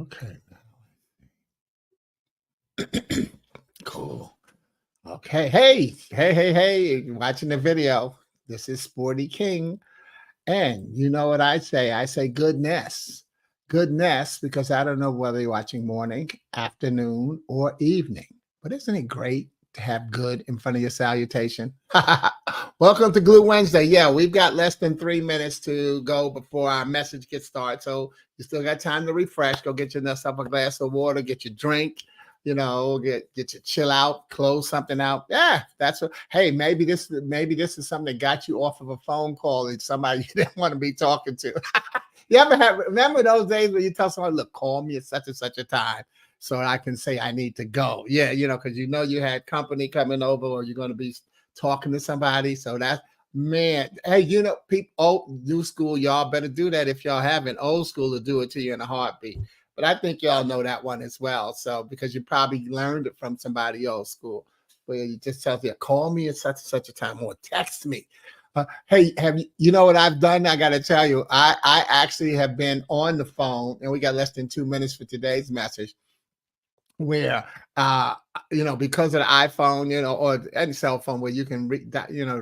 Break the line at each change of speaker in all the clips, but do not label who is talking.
Okay. Cool. Okay. Hey. You're watching the video. This is Sporty King. And you know what I say? I say goodness. Goodness, because I don't know whether you're watching morning, afternoon, or evening. But isn't it great to have good in front of your salutation? Welcome to Glue Wednesday. Yeah, we've got less than 3 minutes to go before our message gets started. So you still got time to refresh. Go get yourself a glass of water, get your drink, get your chill out, close something out. Yeah, that's what. Hey, maybe this is something that got you off of a phone call and somebody you didn't want to be talking to. You ever remember those days when you tell someone, look, call me at such and such a time so I can say I need to go. Yeah, because you had company coming over or you're going to be talking to somebody. So that's, man, hey, people, new school, y'all better do that. If y'all haven't, old school will do it to you in a heartbeat. But I think y'all know that one as well. So because you probably learned it from somebody old school where you just tell you, call me at such and such a time or text me. Hey, you know what I've done? I got to tell you, I actually have been on the phone, and we got less than 2 minutes for today's message, where because of the iPhone, or any cell phone where you can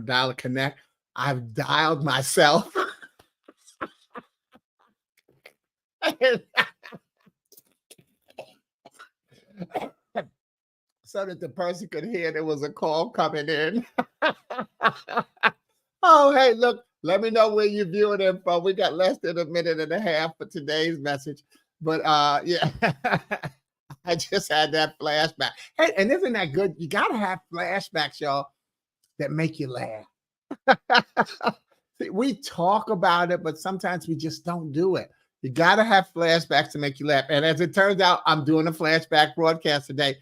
dial a connect, I've dialed myself. So that the person could hear there was a call coming in. Oh, hey, look, let me know where you're viewing it from. We got less than a minute and a half for today's message. But yeah, I just had that flashback. Hey, and isn't that good? You got to have flashbacks, y'all, that make you laugh. See, we talk about it, but sometimes we just don't do it. You got to have flashbacks to make you laugh. And as it turns out, I'm doing a flashback broadcast today,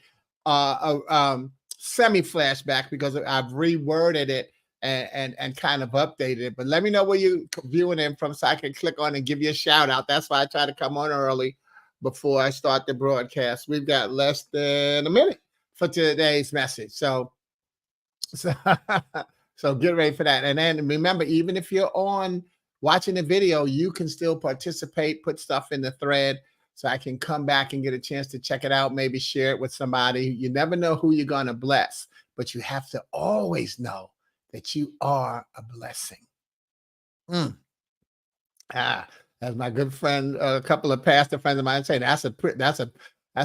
semi-flashback, because I've reworded it and kind of updated it. But let me know where you're viewing it from so I can click on and give you a shout out. That's why I try to come on early before I start the broadcast. We've got less than a minute for today's message. So get ready for that. And then remember, even if you're on watching the video, you can still participate, put stuff in the thread so I can come back and get a chance to check it out, maybe share it with somebody. You never know who you're going to bless, but you have to always know that you are a blessing. As my good friend, a couple of pastor friends of mine say, that's a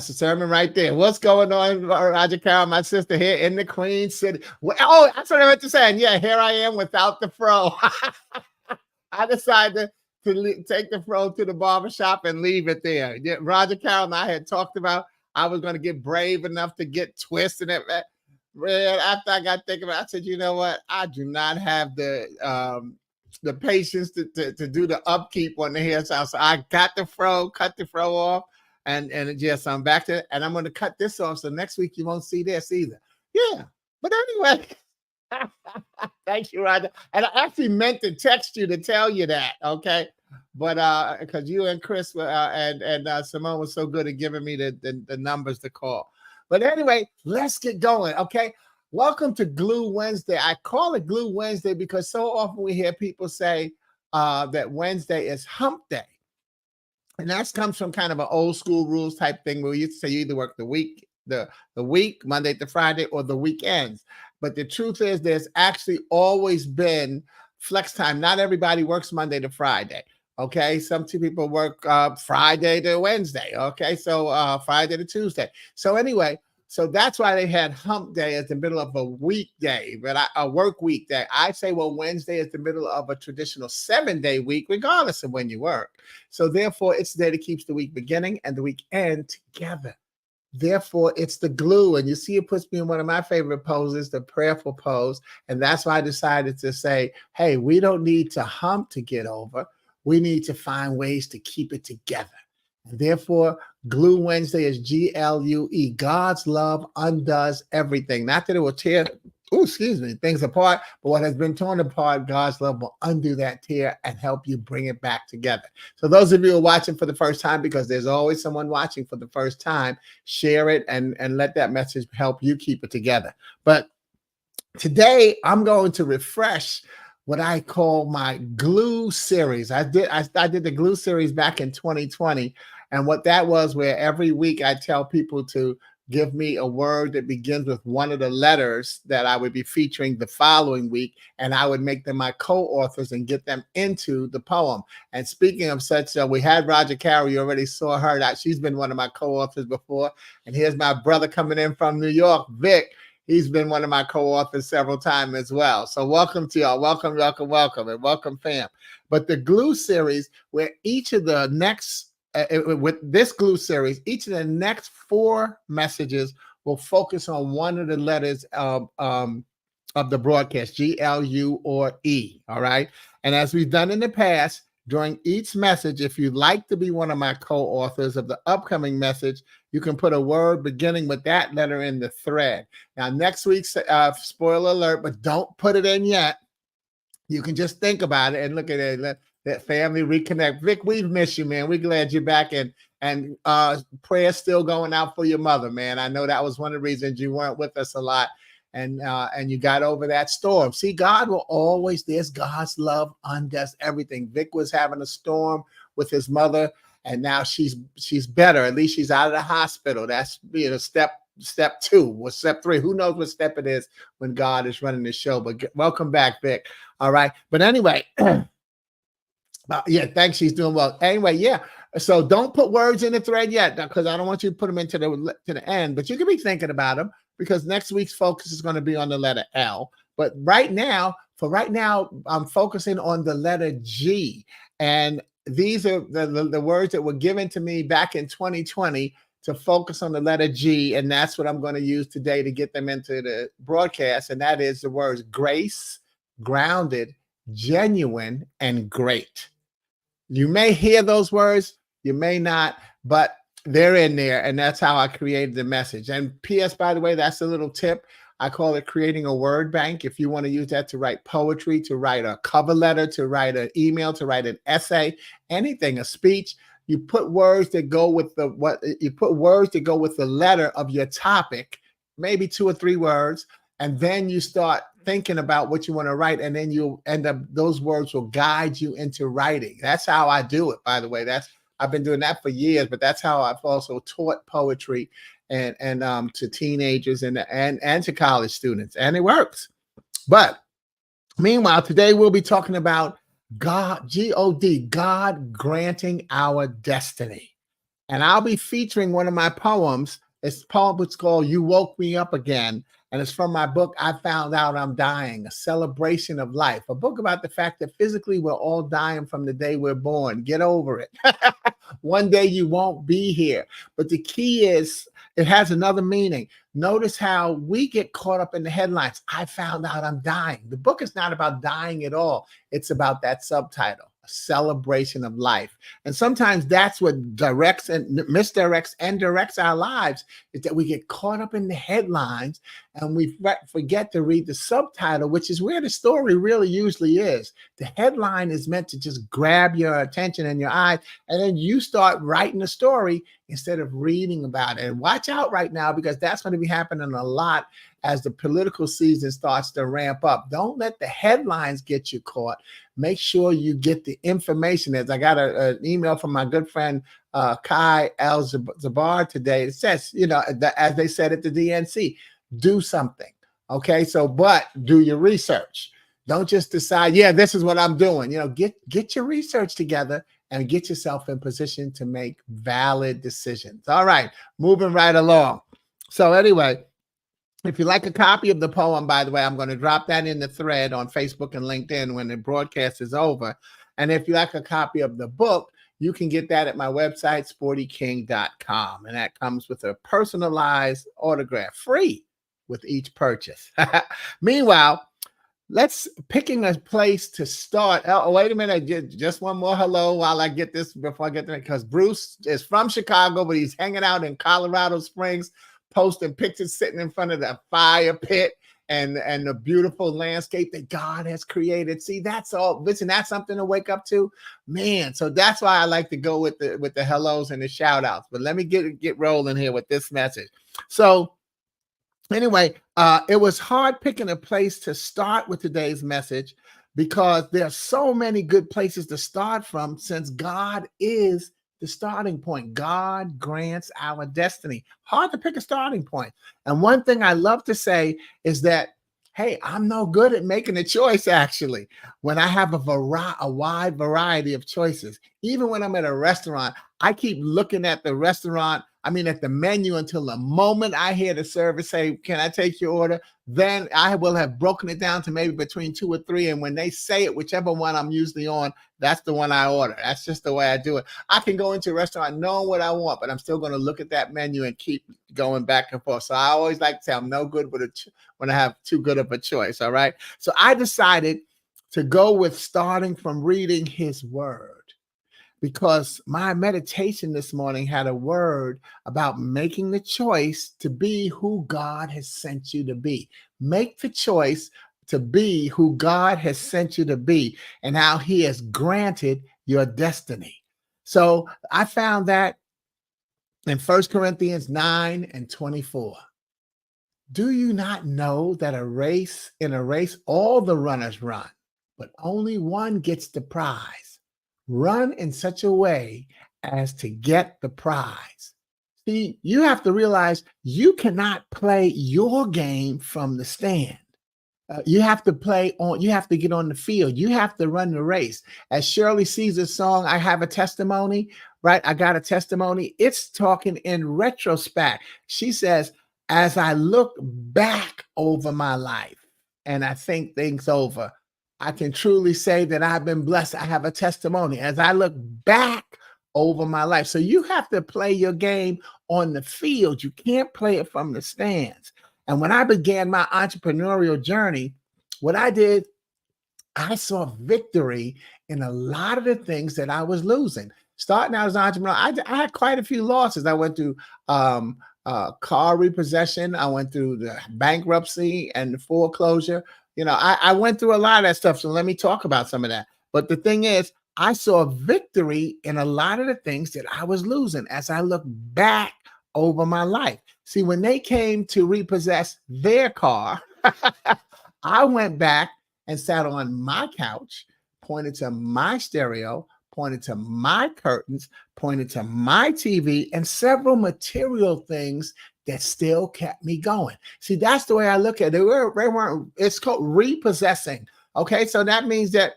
sermon right there. What's going on, Roger Carroll, my sister here in the Queen City? Oh, that's what I meant to say. And yeah, here I am without the fro. I decided to take the fro to the barbershop and leave it there. Yeah, Roger Carroll and I had talked about I was going to get brave enough to get twisted. Man, after I got thinking about it, I said, you know what? I do not have the patience to do the upkeep on the hairstyle. So I cut the fro off. And yes, I'm back to it. And I'm going to cut this off. So next week, you won't see this either. Yeah. But anyway, thank you, Roger. And I actually meant to text you to tell you that. Okay. But because you and Chris and Simone was so good at giving me the numbers to call. But anyway, let's get going. Okay. Welcome to Glue Wednesday. I call it Glue Wednesday because so often we hear people say that Wednesday is hump day. And that comes from kind of an old school rules type thing where we used to say you either work the week, Monday to Friday, or the weekends. But the truth is there's actually always been flex time. Not everybody works Monday to Friday. Okay. Some people work Friday to Wednesday. Okay. So Friday to Tuesday. So anyway, so that's why they had hump day as the middle of a weekday, but a work weekday. I say, well, Wednesday is the middle of a traditional 7-day week, regardless of when you work. So therefore, it's the day that keeps the week beginning and the week end together. Therefore, it's the glue. And you see, it puts me in one of my favorite poses, the prayerful pose. And that's why I decided to say, hey, we don't need to hump to get over. We need to find ways to keep it together. Therefore, Glue Wednesday is GLUE. God's love undoes everything. Not that it will tear things apart, but what has been torn apart, God's love will undo that tear and help you bring it back together. So those of you who are watching for the first time, because there's always someone watching for the first time, share it and let that message help you keep it together. But today, I'm going to refresh what I call my Glue series. I did the Glue series back in 2020. And what that was, where every week I tell people to give me a word that begins with one of the letters that I would be featuring the following week, and I would make them my co-authors and get them into the poem. And speaking of such, we had Roger Carroll. You already saw her. That she's been one of my co-authors before. And here's my brother coming in from New York, Vic. He's been one of my co-authors several times as well. So welcome to y'all. Welcome, welcome, welcome, and welcome, fam. But the glue series, where each of the next with this glue series, each of the next 4 messages will focus on one of the letters of the broadcast, G, L, U, or E. All right. And as we've done in the past, during each message, if you'd like to be one of my co-authors of the upcoming message, you can put a word beginning with that letter in the thread. Now, next week's spoiler alert, but don't put it in yet. You can just think about it and look at it. Let that family reconnect. Vic, we've missed you, man. We're glad you're back, and prayers still going out for your mother, man. I know that was one of the reasons you weren't with us a lot, and you got over that storm. See, God will always. There's God's love undoes everything. Vic was having a storm with his mother, and now she's better. At least she's out of the hospital. That's step 2 or step 3. Who knows what step it is when God is running the show? But welcome back, Vic. All right. But anyway, yeah, thanks. She's doing well. Anyway, yeah. So don't put words in the thread yet, because I don't want you to put them into the end. But you can be thinking about them, because next week's focus is going to be on the letter L. But right now, I'm focusing on the letter G. And these are the words that were given to me back in 2020 to focus on the letter G. And that's what I'm going to use today to get them into the broadcast. And that is the words grace, grounded, genuine, and great. You may hear those words, you may not, but they're in there. And that's how I created the message. And P.S., by the way, that's a little tip. I call it creating a word bank. If you want to use that to write poetry, to write a cover letter, to write an email, to write an essay, anything, a speech, you put words that go with the letter of your topic, maybe 2 or 3 words, and then you start thinking about what you want to write, and then you'll end up, those words will guide you into writing. That's how I do it, by the way. I've been doing that for years, but that's how I've also taught poetry and to teenagers and to college students, and it works. But meanwhile, today we'll be talking about God, G-O-D, God granting our destiny. And I'll be featuring one of my poems. It's a poem that's called You Woke Me Up Again. And it's from my book, I Found Out I'm Dying, a celebration of life. A book about the fact that physically we're all dying from the day we're born. Get over it. One day you won't be here. But the key is, it has another meaning. Notice how we get caught up in the headlines. I found out I'm dying. The book is not about dying at all. It's about that subtitle, a celebration of life. And sometimes that's what directs and misdirects and directs our lives, is that we get caught up in the headlines and we forget to read the subtitle, which is where the story really usually is. The headline is meant to just grab your attention and your eyes, and then you start writing the story instead of reading about it. And watch out right now, because that's going to be happening a lot as the political season starts to ramp up. Don't let the headlines get you caught. Make sure you get the information. As I got an email from my good friend Kai Al-Zabar today. It says, as they said at the DNC, do something. Okay, so but do your research. Don't just decide, yeah, this is what I'm doing. Get your research together and get yourself in position to make valid decisions. All right, moving right along. So anyway, if you like a copy of the poem, by the way, I'm going to drop that in the thread on Facebook and LinkedIn when the broadcast is over. And if you like a copy of the book, you can get that at my website, sportyking.com. And that comes with a personalized autograph, free with each purchase. Meanwhile, let's picking a place to start. Oh, wait a minute. Just one more hello while I get this, before I get there, because Bruce is from Chicago, but he's hanging out in Colorado Springs, posting pictures sitting in front of the fire pit and the beautiful landscape that God has created. See, that's all. Listen, that's something to wake up to, man. So that's why I like to go with the hellos and the shout outs. But let me get rolling here with this message. So anyway, it was hard picking a place to start with today's message, because there are so many good places to start from, since God is the starting point. God grants our destiny. Hard to pick a starting point. And one thing I love to say is that, hey, I'm no good at making a choice, actually, when I have a wide variety of choices. Even when I'm at a restaurant, I keep looking at the restaurant, I mean, at the menu until the moment I hear the server say, "Can I take your order?" Then I will have broken it down to maybe between two or three. And when they say it, whichever one I'm usually on, that's the one I order. That's just the way I do it. I can go into a restaurant knowing what I want, but I'm still going to look at that menu and keep going back and forth. So I always like to say I'm no good with when I have too good of a choice. All right. So I decided to go with starting from reading his word, because my meditation this morning had a word about making the choice to be who God has sent you to be. Make the choice to be who God has sent you to be and how he has granted your destiny. So I found that in 1 Corinthians 9:24. Do you not know that in a race, all the runners run, but only one gets the prize? Run in such a way as to get the prize. See, you have to realize you cannot play your game from the stand. You have to get on the field. You have to run the race. As Shirley Caesar's song, I Have a Testimony, right? I got a testimony. It's talking in retrospect. She says, as I look back over my life and I think things over, I can truly say that I've been blessed. I have a testimony as I look back over my life. So you have to play your game on the field. You can't play it from the stands. And when I began my entrepreneurial journey, what I did, I saw victory in a lot of the things that I was losing. Starting out as an entrepreneur, I had quite a few losses. I went through car repossession. I went through the bankruptcy and the foreclosure. I went through a lot of that stuff. So let me talk about some of that. But the thing is, I saw victory in a lot of the things that I was losing as I look back over my life. See, when they came to repossess their car, I went back and sat on my couch, pointed to my stereo, pointed to my curtains, pointed to my TV, and several material things that still kept me going. See, that's the way I look at it. They weren't, it's called repossessing. Okay, so that means that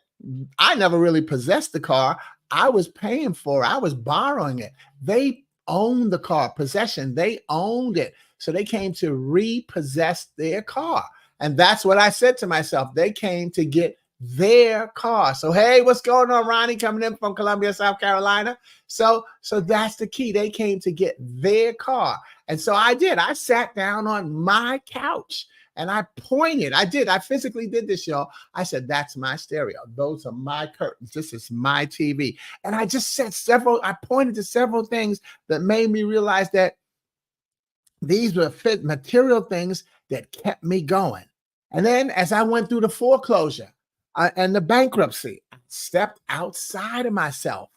I never really possessed the car. I was paying for it. I was borrowing it. They owned the car, possession. They owned it. So they came to repossess their car. And that's what I said to myself. They came to get their car. So, hey, what's going on, Ronnie, coming in from Columbia, South Carolina? So that's the key. They came to get their car. And so I did. I sat down on my couch and I pointed. I physically did this, y'all. I said, that's my stereo. Those are my curtains. This is my TV. And I just said I pointed to several things that made me realize that these were material things that kept me going. And then as I went through the foreclosure and the bankruptcy, I stepped outside of myself.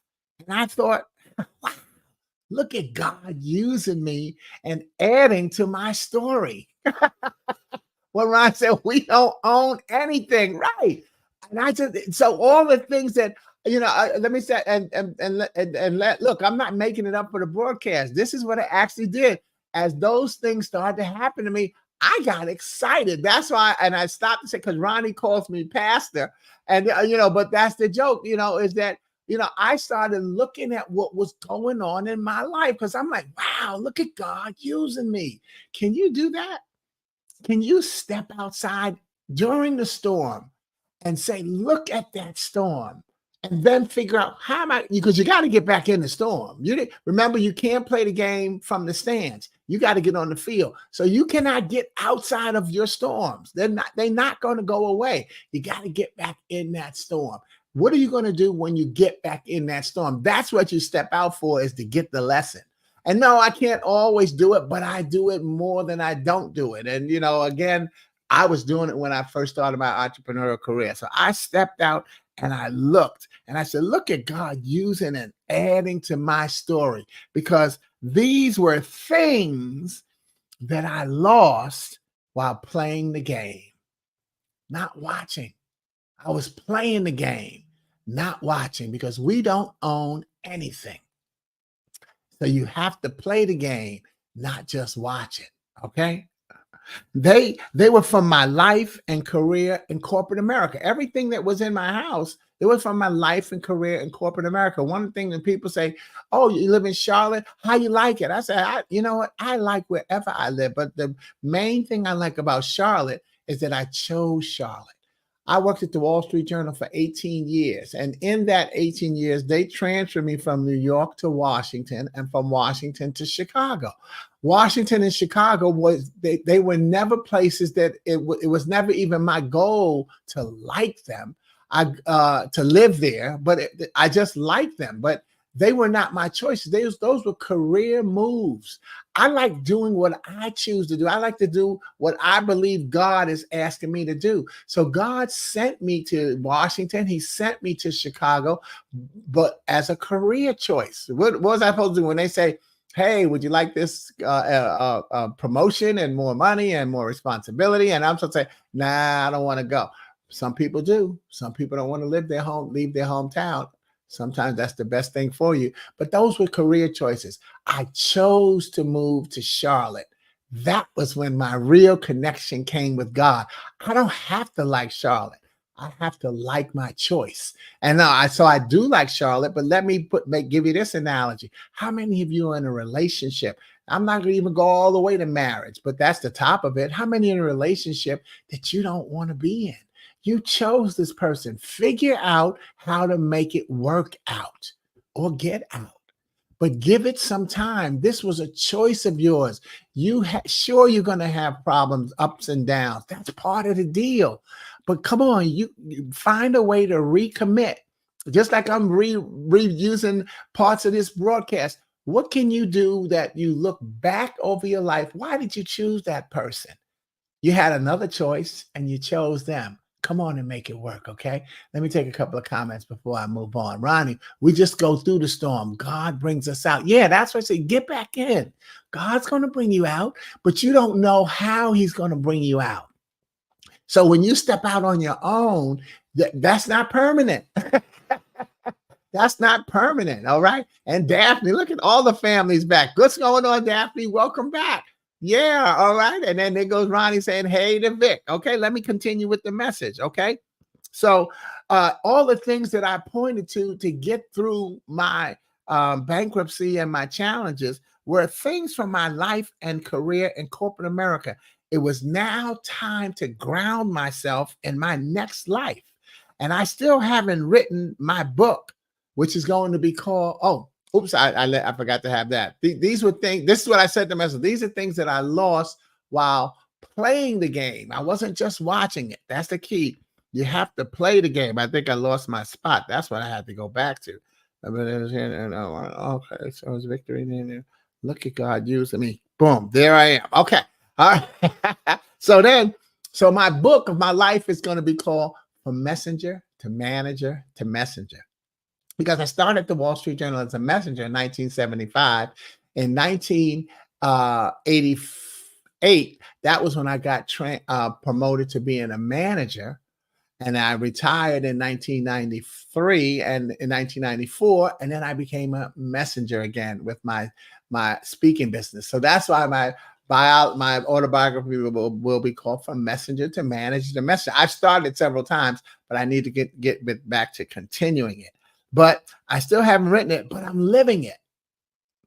And I thought, wow, look at God using me and adding to my story. Well, Ron said, we don't own anything, right? And so all the things that, let me say, and look, I'm not making it up for the broadcast. This is what I actually did. As those things started to happen to me, I got excited. That's why, and I stopped to say, because Ronnie calls me pastor, and but that's the joke, is that I started looking at what was going on in my life, because I'm like, wow, look at God using me. Can you do that? Can you step outside during the storm and say, look at that storm? And then figure out how am I, because you got to get back in the storm. Remember, you can't play the game from the stands. You got to get on the field. So you cannot get outside of your storms. They're not going to go away. You got to get back in that storm. What are you going to do when you get back in that storm? That's what you step out for, is to get the lesson. And no, I can't always do it, but I do it more than I don't do it. And, again, I was doing it when I first started my entrepreneurial career. So I stepped out and I looked and I said, look at God using and adding to my story, because these were things that I lost while playing the game, not watching. I was playing the game, not watching, because we don't own anything. So you have to play the game, not just watch it. Okay. They were from my life and career in corporate America. Everything that was in my house, it was from my life and career in corporate America. One thing that people say, "Oh, you live in Charlotte? How you like it?" I say, "You know what? I like wherever I live, but the main thing I like about Charlotte is that I chose Charlotte." I worked at the Wall Street Journal for 18 years. And in that 18 years, they transferred me from New York to Washington and from Washington to Chicago. Washington and Chicago they were never places that it was never even my goal to like them. To live there, but I just liked them. But they were not my choices. Those were career moves. I like doing what I choose to do. I like to do what I believe God is asking me to do. So God sent me to Washington. He sent me to Chicago, but as a career choice. What was I supposed to do when they say, "Hey, would you like this promotion and more money and more responsibility?" And I'm supposed to say, "Nah, I don't want to go." Some people do. Some people don't want to leave their hometown. Sometimes that's the best thing for you. But those were career choices. I chose to move to Charlotte. That was when my real connection came with God. I don't have to like Charlotte. I have to like my choice. And so I do like Charlotte, but let me give you this analogy. How many of you are in a relationship? I'm not going to even go all the way to marriage, but that's the top of it. How many in a relationship that you don't want to be in? You chose this person. Figure out how to make it work out or get out. But give it some time. This was a choice of yours. Sure, you're going to have problems, ups and downs. That's part of the deal. But come on, you find a way to recommit. Just like I'm reusing parts of this broadcast. What can you do that you look back over your life? Why did you choose that person? You had another choice and you chose them. Come on and make it work, okay? Let me take a couple of comments before I move on. Ronnie, we just go through the storm. God brings us out. Yeah, that's what I say. Get back in. God's going to bring you out, but you don't know how he's going to bring you out. So when you step out on your own, that's not permanent. That's not permanent, all right? And Daphne, look at all the families back. What's going on, Daphne? Welcome back. Yeah, all right. And then there goes Ronnie saying, "Hey to Vic." Okay, let me continue with the message, okay? So all the things that I pointed to get through my bankruptcy and my challenges were things from my life and career in corporate America. It was now time to ground myself in my next life. And I still haven't written my book, which is going to be called, oops, I forgot to have that. These were things, this is what I said to myself. These are things that I lost while playing the game. I wasn't just watching it. That's the key. You have to play the game. I think I lost my spot. That's what I had to go back to. Okay, so it's victory. Look at God using me. Boom, there I am. Okay. All right. So my book of my life is going to be called From Messenger to Manager to Messenger. Because I started the Wall Street Journal as a messenger in 1975. In 1988, that was when I got promoted to being a manager. And I retired in 1993 and in 1994. And then I became a messenger again with my speaking business. So that's why my autobiography will be called From Messenger to Manager to Messenger. I've started several times, but I need to get back to continuing it. But I still haven't written it, but I'm living it.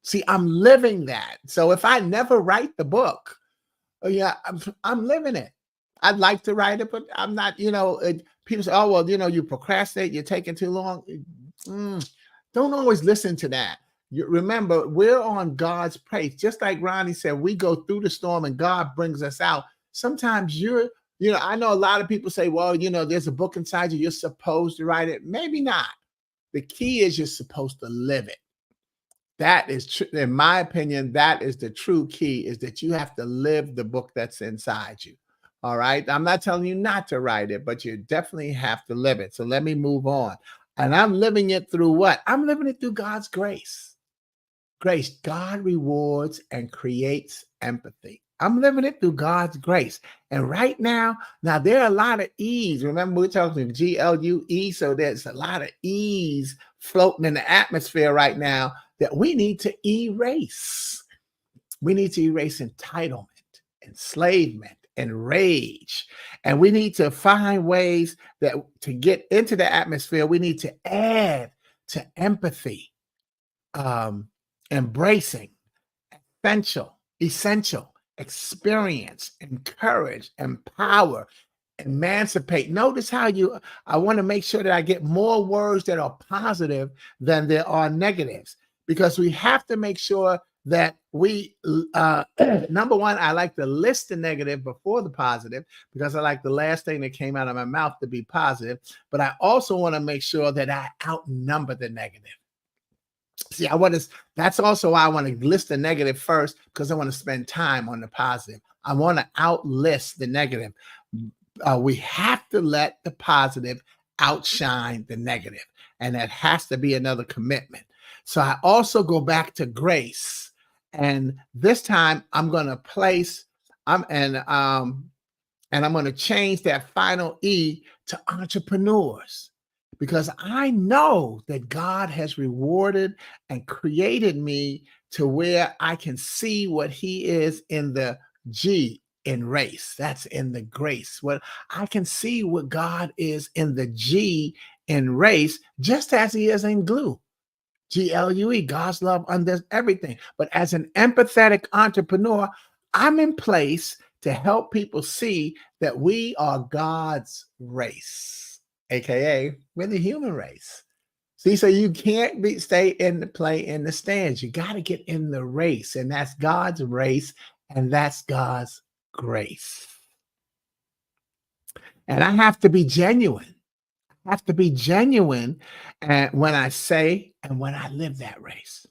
See, I'm living that. So if I never write the book, I'm living it. I'd like to write it, but I'm not, people say, "Oh, well, you procrastinate, you're taking too long." Don't always listen to that. Remember, we're on God's pace. Just like Ronnie said, we go through the storm and God brings us out. Sometimes I know a lot of people say, "Well, there's a book inside you. You're supposed to write it." Maybe not. The key is you're supposed to live it. That is true. In my opinion, that is the true key, is that you have to live the book that's inside you. All right. I'm not telling you not to write it, but you definitely have to live it. So let me move on. And I'm living it through what? I'm living it through God's grace. Grace. God rewards and creates empathy. I'm living it through God's grace. And right now there are a lot of E's. Remember, we're talking GLUE. So there's a lot of E's floating in the atmosphere right now that we need to erase. We need to erase entitlement, enslavement, and rage. And we need to find ways that to get into the atmosphere, we need to add to empathy, um, embracing, essential, experience, encourage, empower, emancipate. Notice how I want to make sure that I get more words that are positive than there are negatives, because we have to make sure that we, number one, I like to list the negative before the positive, because I like the last thing that came out of my mouth to be positive. But I also want to make sure that I outnumber the negative. See, that's also why I want to list the negative first, because I want to spend time on the positive. I want to outlist the negative. We have to let the positive outshine the negative, and that has to be another commitment. So I also go back to grace, and this time I'm going to place and I'm going to change that final E to entrepreneurs, because I know that God has rewarded and created me to where I can see what He is in the G in race. That's in the grace. What I can see what God is in the G in race, just as He is in glue. GLUE, God's love undoes everything. But as an empathetic entrepreneur, I'm in place to help people see that we are God's race, aka we're the human race. See, so you can't stay in the play in the stands. You got to get in the race, and that's God's race, and that's God's grace. And I have to be genuine. I have to be genuine when I say and when I live that race,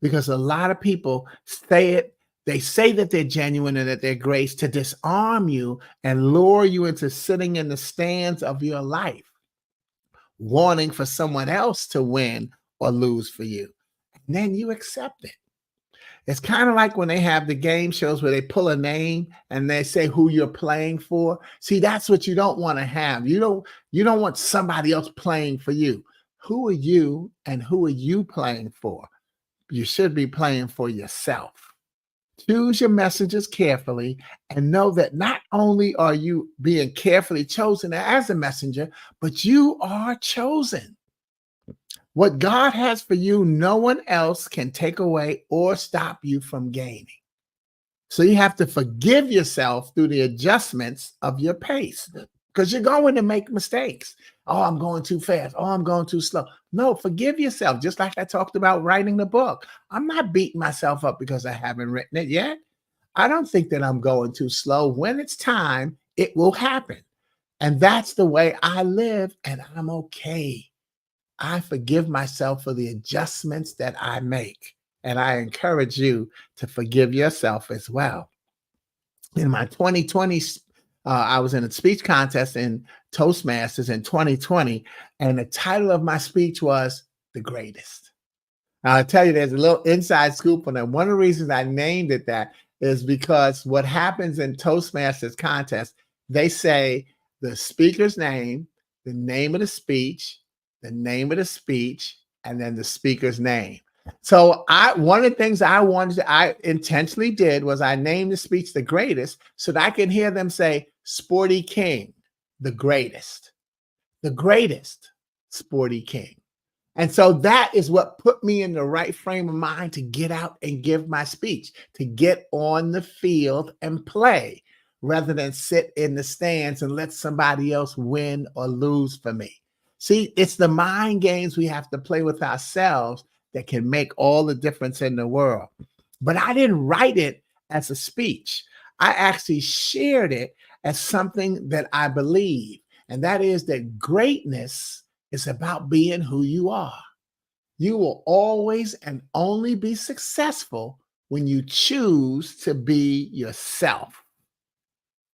because a lot of people say it. They say that they're genuine and that they're grace to disarm you and lure you into sitting in the stands of your life, wanting for someone else to win or lose for you. And then you accept it. It's kind of like when they have the game shows where they pull a name and they say who you're playing for. See, that's what you don't want to have. You don't want somebody else playing for you. Who are you and who are you playing for? You should be playing for yourself. Choose your messages carefully and know that not only are you being carefully chosen as a messenger, but you are chosen. What God has for you, no one else can take away or stop you from gaining. So you have to forgive yourself through the adjustments of your pace, because you're going to make mistakes. Oh, I'm going too fast. Oh, I'm going too slow. No, forgive yourself. Just like I talked about writing the book. I'm not beating myself up because I haven't written it yet. I don't think that I'm going too slow. When it's time, it will happen. And that's the way I live, and I'm okay. I forgive myself for the adjustments that I make. And I encourage you to forgive yourself as well. In my 2020, I was in a speech contest in Toastmasters in 2020, and the title of my speech was The Greatest. Now, I'll tell you, there's a little inside scoop on that. One of the reasons I named it that is because what happens in Toastmasters contest, they say the speaker's name, the name of the speech, and then the speaker's name. So one of the things I intentionally did was I named the speech The Greatest so that I can hear them say, Sporty King, the greatest, Sporty King. And so that is what put me in the right frame of mind to get out and give my speech, to get on the field and play, rather than sit in the stands and let somebody else win or lose for me. See, it's the mind games we have to play with ourselves that can make all the difference in the world. But I didn't write it as a speech. I actually shared it as something that I believe, and that is that greatness is about being who you are. You will always and only be successful when you choose to be yourself.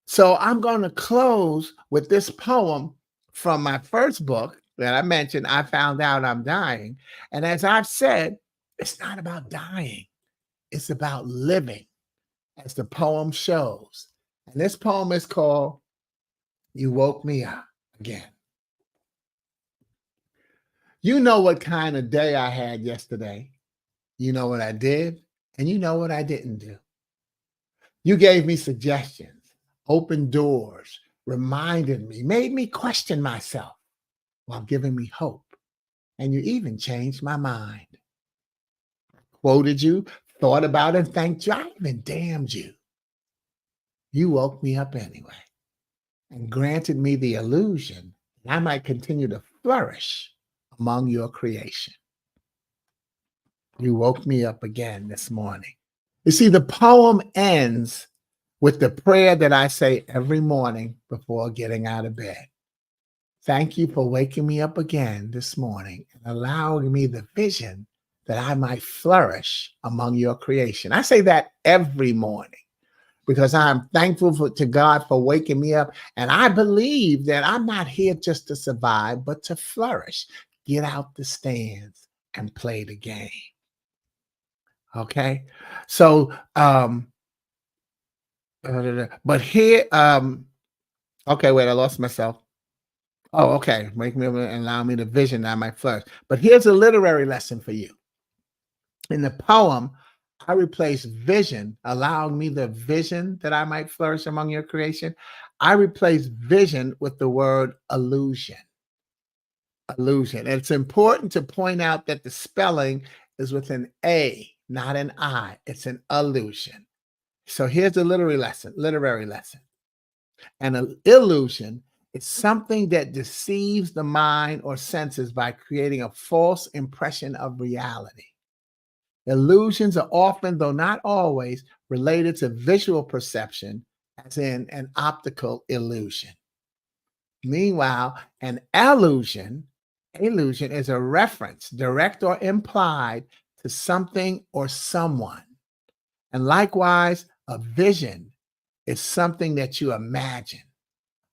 So I'm going to close with this poem from my first book that I mentioned, I Found Out I'm Dying. And as I've said, it's not about dying. It's about living, as the poem shows. And this poem is called You Woke Me Up Again. You know what kind of day I had yesterday. You know what I did, and you know what I didn't do. You gave me suggestions, opened doors, reminded me, made me question myself while giving me hope. And you even changed my mind. Quoted you, thought about it, thanked you. I even damned you. You woke me up anyway and granted me the illusion that I might continue to flourish among your creation. You woke me up again this morning. You see, the poem ends with the prayer that I say every morning before getting out of bed. Thank you for waking me up again this morning and allowing me the vision that I might flourish among your creation. I say that every morning because I'm thankful to God for waking me up. And I believe that I'm not here just to survive, but to flourish, get out the stands and play the game. Okay. So, but here, okay, wait, I lost myself. Oh, okay. Make me and allow me the vision that I might flourish. But here's a literary lesson for you. In the poem, I replace vision, allowing me the vision that I might flourish among your creation. I replace vision with the word illusion. Illusion. And it's important to point out that the spelling is with an A, not an I. It's an illusion. So here's the literary lesson. An illusion is something that deceives the mind or senses by creating a false impression of reality. Illusions are often, though not always, related to visual perception, as in an optical illusion. Meanwhile, an illusion is a reference, direct or implied, to something or someone. And likewise, a vision is something that you imagine,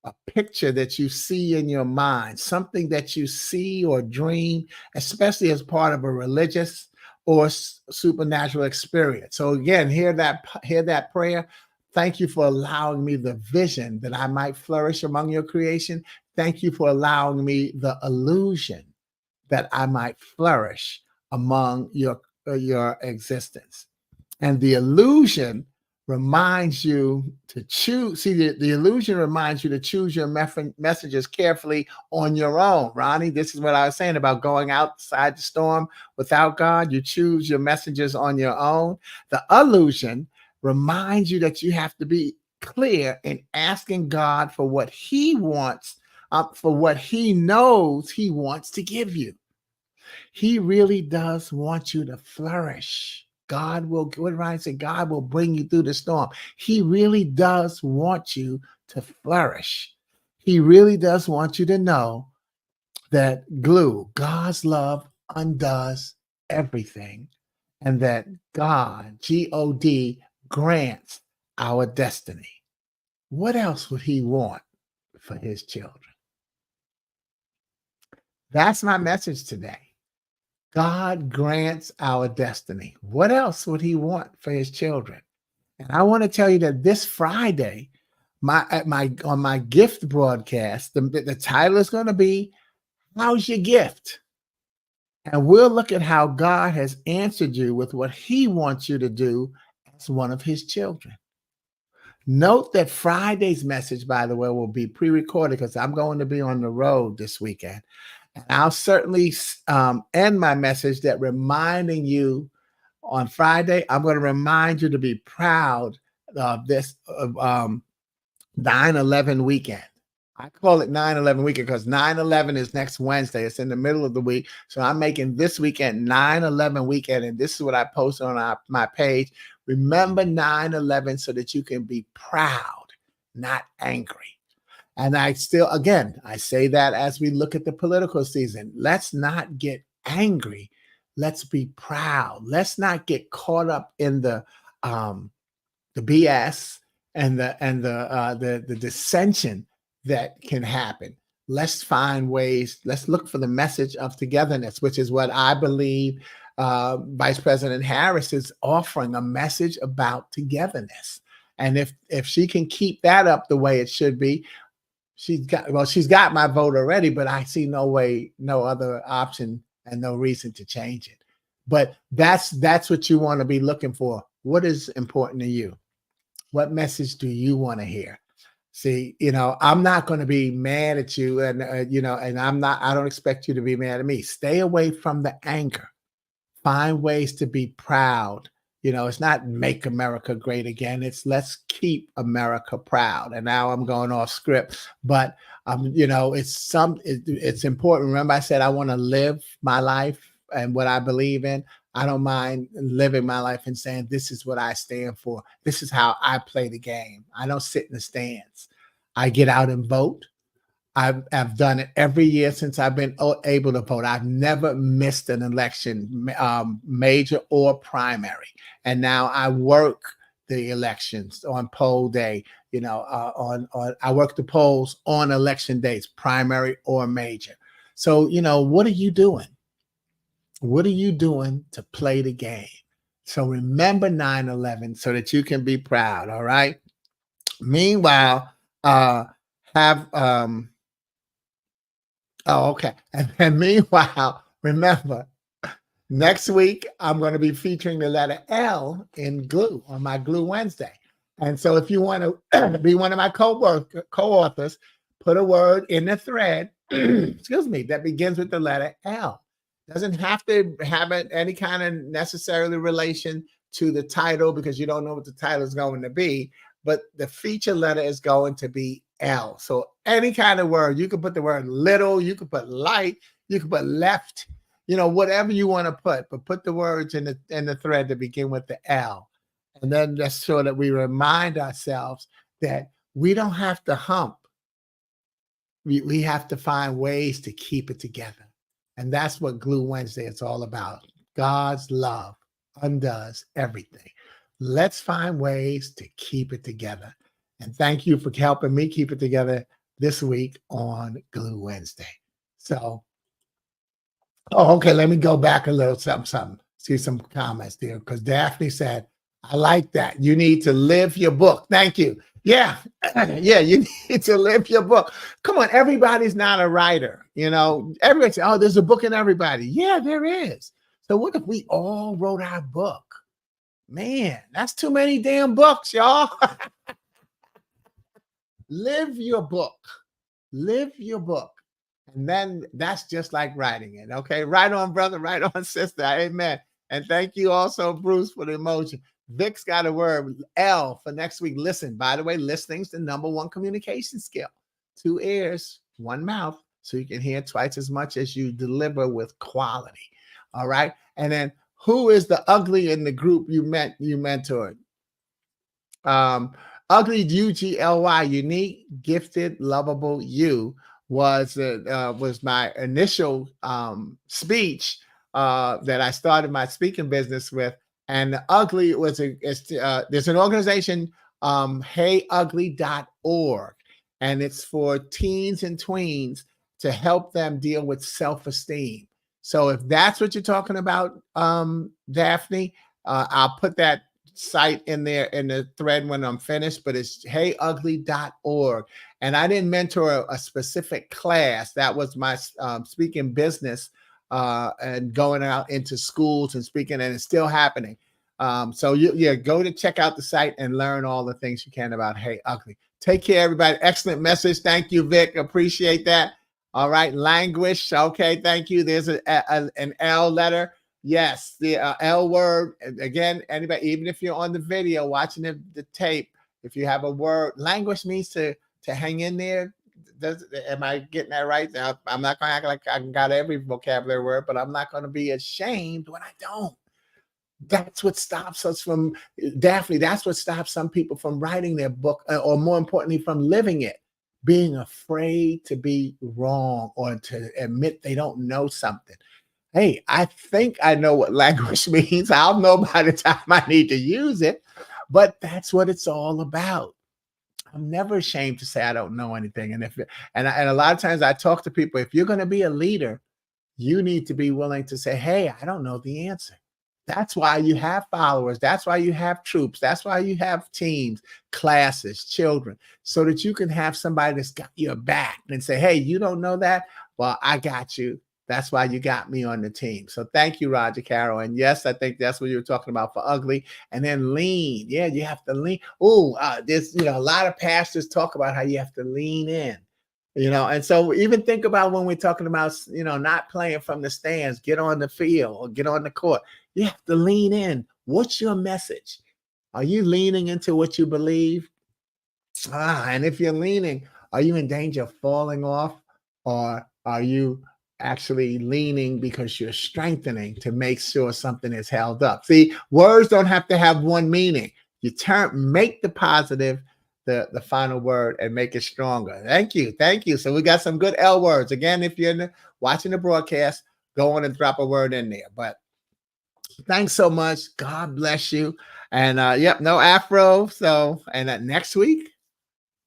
a picture that you see in your mind, something that you see or dream, especially as part of a religious or supernatural experience. So again, hear that prayer. Thank you for allowing me the vision that I might flourish among your creation. Thank you for allowing me the illusion that I might flourish among your existence. And the illusion reminds you to choose. See, the illusion reminds you to choose your messages carefully on your own. Ronnie, this is what I was saying about going outside the storm without God. You choose your messages on your own. The illusion reminds you that you have to be clear in asking God for what He wants, for what He knows He wants to give you. He really does want you to flourish. God will, what Ryan said, God will bring you through the storm. He really does want you to flourish. He really does want you to know that God's love undoes everything, and that God, G-O-D, grants our destiny. What else would He want for His children? That's my message today. God grants our destiny. What else would He want for His children? And I want to tell you that this Friday, on my gift broadcast, the title is going to be "How's Your Gift?" And we'll look at how God has answered you with what He wants you to do as one of His children. Note that Friday's message, by the way, will be pre-recorded because I'm going to be on the road this weekend. And I'll certainly end my message that reminding you on Friday, I'm going to remind you to be proud of this 9/11 weekend. I call it 9/11 weekend because 9/11 is next Wednesday. It's in the middle of the week. So I'm making this weekend 9/11 weekend. And this is what I post on my page. Remember 9/11 so that you can be proud, not angry. And I say that as we look at the political season. Let's not get angry. Let's be proud. Let's not get caught up in the BS and the dissension that can happen. Let's find ways. Let's look for the message of togetherness, which is what I believe Vice President Harris is offering, a message about togetherness. And if she can keep that up the way it should be, she's got my vote already, but I see no other option and no reason to change it. But that's what you want to be looking for. What is important to you? What message do you want to hear? See, I'm not going to be mad at you, and and I don't expect you to be mad at me. Stay away from the anger. Find ways to be proud. It's not make America great again. It's let's keep America proud. And now I'm going off script, but it's important. Remember, I said I want to live my life and what I believe in. I don't mind living my life and saying this is what I stand for. This is how I play the game. I don't sit in the stands. I get out and vote. I've done it every year since I've been able to vote. I've never missed an election, major or primary. And now I work the elections on poll day. I work the polls on election days, primary or major. So what are you doing? What are you doing to play the game? So remember 9/11 so that you can be proud. All right. Meanwhile, have Oh, okay. And meanwhile, remember, next week I'm going to be featuring the letter L in Glue on my Glue Wednesday. And so if you want to be one of my co-authors, put a word in the thread, excuse me, that begins with the letter L. Doesn't have to have any kind of necessarily relation to the title because you don't know what the title is going to be, but the feature letter is going to be L. So any kind of word, you can put the word little, you can put light, you can put left, whatever you want to put, but put the words in the thread that begin with the L. And then that's so that we remind ourselves that we don't have to hump. We have to find ways to keep it together. And that's what Glue Wednesday is all about. God's love undoes everything. Let's find ways to keep it together. And thank you for helping me keep it together this week on Glue Wednesday. So, okay, let me go back a little something. See some comments there because Daphne said, I like that. You need to live your book. Thank you. Yeah, yeah, you need to live your book. Come on, everybody's not a writer. Everybody says, oh, there's a book in everybody. Yeah, there is. So what if we all wrote our book? Man, that's too many damn books, y'all. Live your book. Live your book. And then that's just like writing it. Okay. Right on, brother. Right on, sister. Amen. And thank you also, Bruce, for the emoji. Vic's got a word, L, for next week. Listen, by the way, listening's the #1 communication skill. 2 ears, 1 mouth, so you can hear twice as much as you deliver with quality. All right. And then who is the ugly in the group you mentored? Ugly, UGLY, unique, gifted, lovable you was my initial speech that I started my speaking business with. And the ugly was there's an organization, heyugly.org, and it's for teens and tweens to help them deal with self-esteem. So if that's what you're talking about, Daphne, I'll put that site in there in the thread when I'm finished, but it's heyugly.org. And I didn't mentor a specific class. That was my speaking business and going out into schools and speaking, and it's still happening. So go to check out the site and learn all the things you can about Hey Ugly. Take care, everybody. Excellent message. Thank you, Vic. Appreciate that. All right. Languish. Okay. Thank you. There's an L letter. Yes. The L word. Again, anybody, even if you're on the video watching the tape, if you have a word, languish means to hang in there. Am I getting that right? Now, I'm not going to act like I got every vocabulary word, but I'm not going to be ashamed when I don't. That's what stops us from, Daphne, that's what stops some people from writing their book, or more importantly, from living it. Being afraid to be wrong or to admit they don't know something. Hey, I think I know what language means. I'll know by the time I need to use it, but that's what it's all about. I'm never ashamed to say I don't know anything. And a lot of times I talk to people, if you're going to be a leader, you need to be willing to say, hey, I don't know the answer. That's why you have followers. That's why you have troops. That's why you have teams, classes, children, so that you can have somebody that's got your back and say, hey, you don't know that? Well, I got you. That's why you got me on the team. So thank you, Roger Carroll. And yes, I think that's what you were talking about for ugly. And then lean. Yeah, you have to lean. Oh, there's a lot of pastors talk about how you have to lean in. And so even think about when we're talking about not playing from the stands, get on the field or get on the court. You have to lean in. What's your message? Are you leaning into what you believe? And if you're leaning, are you in danger of falling off, or are you actually leaning because you're strengthening to make sure something is held up? See, words don't have to have one meaning. You make the positive the final word and make it stronger. Thank you, thank you. So we got some good L words. Again, if you're watching the broadcast, go on and drop a word in there. But thanks so much. God bless you. And yep, no afro. So and next week.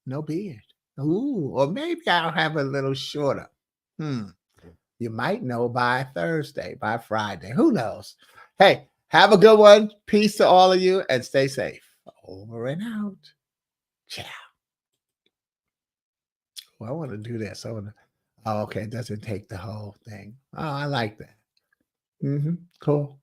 No beard. Ooh, or maybe I'll have a little shorter. Hmm. You might know by Thursday, by Friday. Who knows? Hey, have a good one. Peace to all of you and stay safe. Over and out. Ciao. Well, I want to do this. Oh, okay. It doesn't take the whole thing. Oh, I like that. Cool.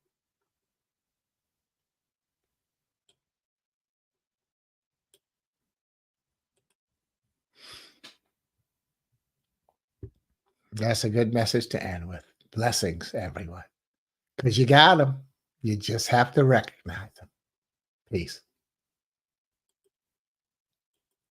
That's a good message to end with. Blessings, everyone. Because you got them. You just have to recognize them. Peace.